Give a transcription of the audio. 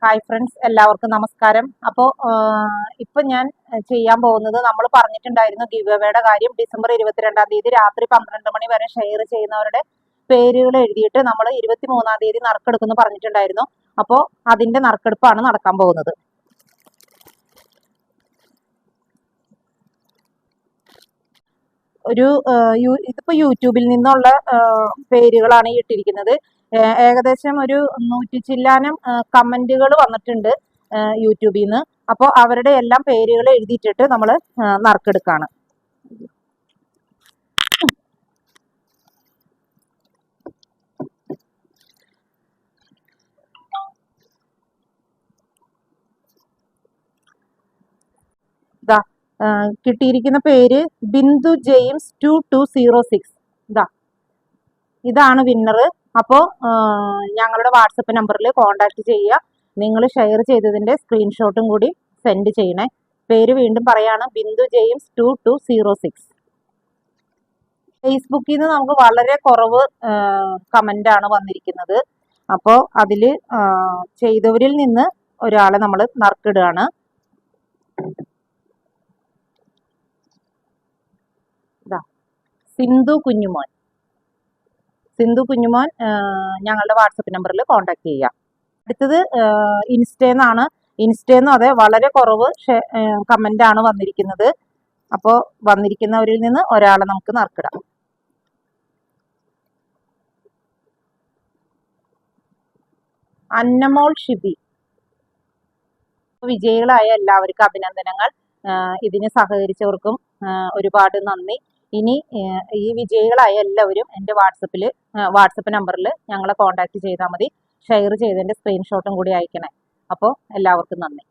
Hi friends, എല്ലാവർക്കും നമസ്കാരം. അപ്പോൾ ഇപ്പം ഞാൻ ചെയ്യാൻ പോകുന്നത്, നമ്മൾ പറഞ്ഞിട്ടുണ്ടായിരുന്നു ഗിവ് അവേയുടെ കാര്യം. ഡിസംബർ 22-ാം തീയതി രാത്രി 12 മണി വരെ ഷെയർ ചെയ്യുന്നവരുടെ പേരുകൾ എഴുതിയിട്ട് നമ്മൾ 23-ാം തീയതി നറുക്കെടുക്കുമെന്ന് പറഞ്ഞിട്ടുണ്ടായിരുന്നു. അപ്പോൾ അതിന്റെ നറുക്കെടുപ്പാണ് നടക്കാൻ പോകുന്നത്. ഇതിപ്പോ യൂട്യൂബിൽ നിന്നുള്ള പേരുകളാണ് ഈ ഇട്ടിരിക്കുന്നത്. ഏകദേശം ഒരു 100 ചില്ലാനം കമന്റുകൾ വന്നിട്ടുണ്ട് യൂട്യൂബിൽ നിന്ന്. അപ്പോൾ അവരുടെ എല്ലാം പേരുകൾ എഴുതിയിട്ടിട്ട് നമ്മൾ നറുക്കെടുക്കാണ്. കിട്ടിയിരിക്കുന്ന പേര് ബിന്ദു ജെയിംസ് 2206. ഇതാണ് വിന്നർ. അപ്പോൾ ഞങ്ങളുടെ വാട്സപ്പ് നമ്പറിൽ കോണ്ടാക്ട് ചെയ്യുക. നിങ്ങൾ ഷെയർ ചെയ്തതിന്റെ സ്ക്രീൻഷോട്ടും കൂടി സെൻഡ് ചെയ്യണേ. പേര് വീണ്ടും പറയാണ്, ബിന്ദു ജെയിംസ് 2206. ഫേസ്ബുക്കിൽ നിന്ന് നമുക്ക് വളരെ കുറവ് കമന്റ് ആണ് വന്നിരിക്കുന്നത്. അപ്പോൾ അതിൽ ചെയ്തവരിൽ നിന്ന് ഒരാളെ നമ്മൾ നറുക്കിടുകയാണ്. സിന്ധു കുഞ്ഞുമോൻ ഞങ്ങളുടെ വാട്സപ്പ് നമ്പറിൽ കോണ്ടാക്ട് ചെയ്യാം. അടുത്തത് ഇൻസ്റ്റേന്നാണ്. ഇൻസ്റ്റേന്നും അതെ, വളരെ കുറവ് കമന്റ് ആണ് വന്നിരിക്കുന്നത്. അപ്പോൾ വന്നിരിക്കുന്നവരിൽ നിന്ന് ഒരാളെ നമുക്ക് നറുക്കിടാം. അന്നമോൾ ഷിബി. വിജയികളായ എല്ലാവർക്കും അഭിനന്ദനങ്ങൾ. ഇതിന് സഹകരിച്ചവർക്കും ഒരുപാട് നന്ദി. ഇനി ഈ വിജയികളായ എല്ലാവരും എൻ്റെ വാട്സപ്പ് നമ്പറിൽ ഞങ്ങളെ കോണ്ടാക്ട് ചെയ്താൽ മതി. ഷെയർ ചെയ്തതിൻ്റെ സ്ക്രീൻഷോട്ടും കൂടി അയക്കണേ. അപ്പോൾ എല്ലാവർക്കും നന്ദി.